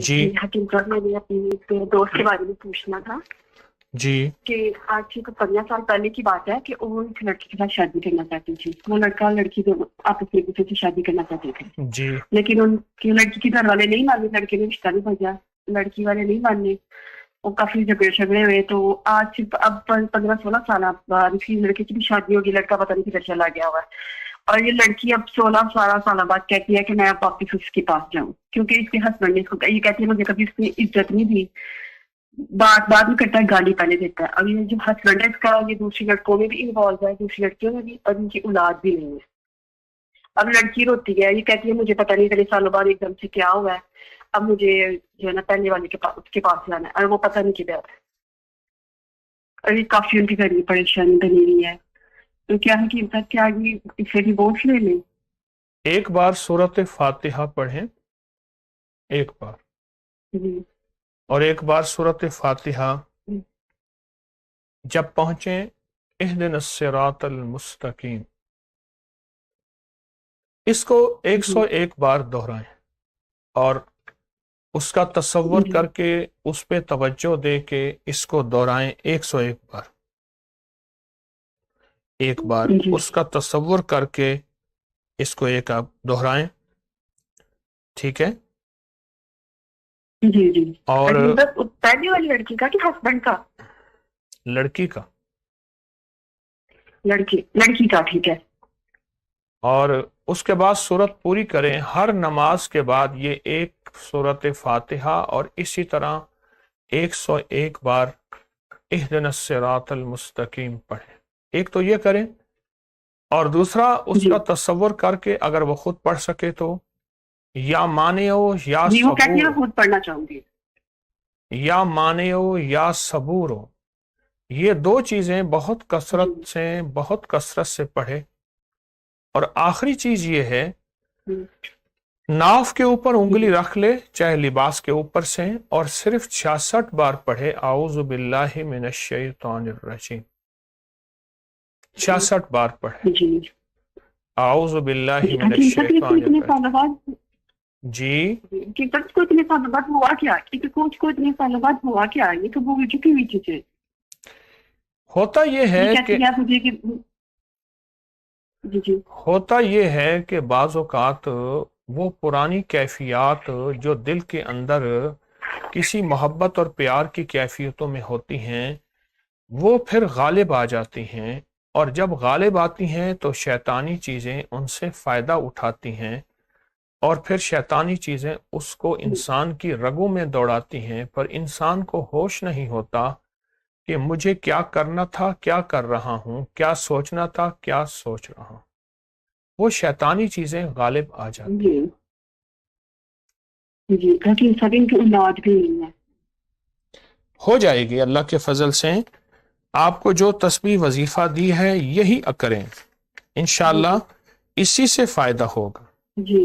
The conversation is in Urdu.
جی حکیم صاحب میں اپنی دوست کے بارے میں پوچھنا تھا جی کہ آج سے 15 سال پہلے کی بات ہے کہ وہ ایک لڑکی کے ساتھ شادی کرنا چاہتی تھی. وہ لڑکا لڑکی دونوں آپس میں ایک دوسرے سے شادی کرنا چاہتے تھے، جی لیکن ان کی لڑکی کے گھر والے نہیں مانے. لڑکے نے رشتہ نہیں بھیجا، لڑکی والے نہیں ماننے. وہ کافی جھگڑے ہوئے. تو آج سے اب 15-16 سال بعد اس کی لڑکی کی بھی شادی ہوگی. لڑکا پتہ نہیں کدھر چلا گیا ہوا ہے. اور یہ لڑکی اب 16-17 سال بعد کہتی ہے کہ میں اب واپس اس کے پاس جاؤں، کیونکہ اس کے ہسبینڈ نے اس کو یہ کہتی ہے مجھے کبھی اس نے عزت نہیں دی. بات میں کرتا ہے، گالی پہلے دیتا ہے. اب یہ جو ہسبینڈ ہے اس کا یہ دوسری لڑکوں میں بھی انوالو ہے، دوسری لڑکیوں میں بھی، اور ان کی اولاد بھی نہیں ہے. اب لڑکی روتی ہے، یہ کہتی ہے مجھے پتہ نہیں اتنے سالوں بعد ایک دم سے کیا ہوا ہے، اب مجھے جو ہے نا پہلے والے کے پاس جانا ہے، اور وہ پتہ نہیں کدھر ہے. اور یہ کافی ان کی گھر میں پریشانی بنی ہوئی ہے. تو کیا ہے کہ کیا یہ اس سے ڈیورس لے لیں؟ ایک بار سورۃ فاتحہ پڑھیں، ایک بار، جی اور ایک بار سورۃ فاتحہ جب پہنچیں اہدنا الصراط المستقیم، اس کو 101 بار دہرائیں اور اس کا تصور کر کے اس پہ توجہ دے کے اس کو دہرائیں 101 بار. ایک بار جی اس کا تصور کر کے اس کو ایک آپ دہرائیں، ٹھیک ہے. جی جی. اور پہلی والی لڑکی کا کہ ہسبینڈ کا؟ لڑکی کا. لڑکی کا، ٹھیک ہے. اور اس کے بعد سورت پوری کریں. ہر نماز کے بعد یہ ایک سورت فاتحہ اور اسی طرح 101 بار اہدنا الصراط المستقیم پڑھیں. ایک تو یہ کریں، اور دوسرا اس کا تصور کر کے اگر وہ خود پڑھ سکے تو یا مانے ہو یا جی وہ کہتی ہے صبور میں خود پڑھنا چاہوں گی. یا مانے ہو یا صبور ہو، یہ دو چیزیں بہت کثرت سے پڑھے. اور آخری چیز یہ ہے، ناف کے اوپر انگلی رکھ لے چاہے لباس کے اوپر سے، اور صرف 66 بار پڑھے اعوذ باللہ من الشیطان الرجیم. 66 بار پڑھے جی اعوذ باللہ من حکیم صاحب الشیطان اتنے الرجیم. سالوں بعد جی کو اتنے سالوں بعد ہوا کیا؟ کوچ کو اتنے سالوں بعد ہوا کیا؟ یہ تو وہ چکی ہوئی چیزیں. ہوتا یہ ہے کہ ہوتا یہ ہے کہ بعض اوقات وہ پرانی کیفیات جو دل کے اندر کسی محبت اور پیار کی کیفیتوں میں ہوتی ہیں وہ پھر غالب آ جاتی ہیں، اور جب غالب آتی ہیں تو شیطانی چیزیں ان سے فائدہ اٹھاتی ہیں، اور پھر شیطانی چیزیں اس کو انسان کی رگوں میں دوڑاتی ہیں، پر انسان کو ہوش نہیں ہوتا کہ مجھے کیا کرنا تھا، کیا کر رہا ہوں، کیا سوچنا تھا، کیا سوچ رہا ہوں. وہ شیطانی چیزیں غالب آ جاتی ہیں. جی لیکن سب ان کی اولاد بھی نہیں ہے. ہو جائے گی اللہ کے فضل سے. آپ کو جو تسبیح وظیفہ دی ہے یہی کریں، انشاءاللہ اسی سے فائدہ ہوگا. جی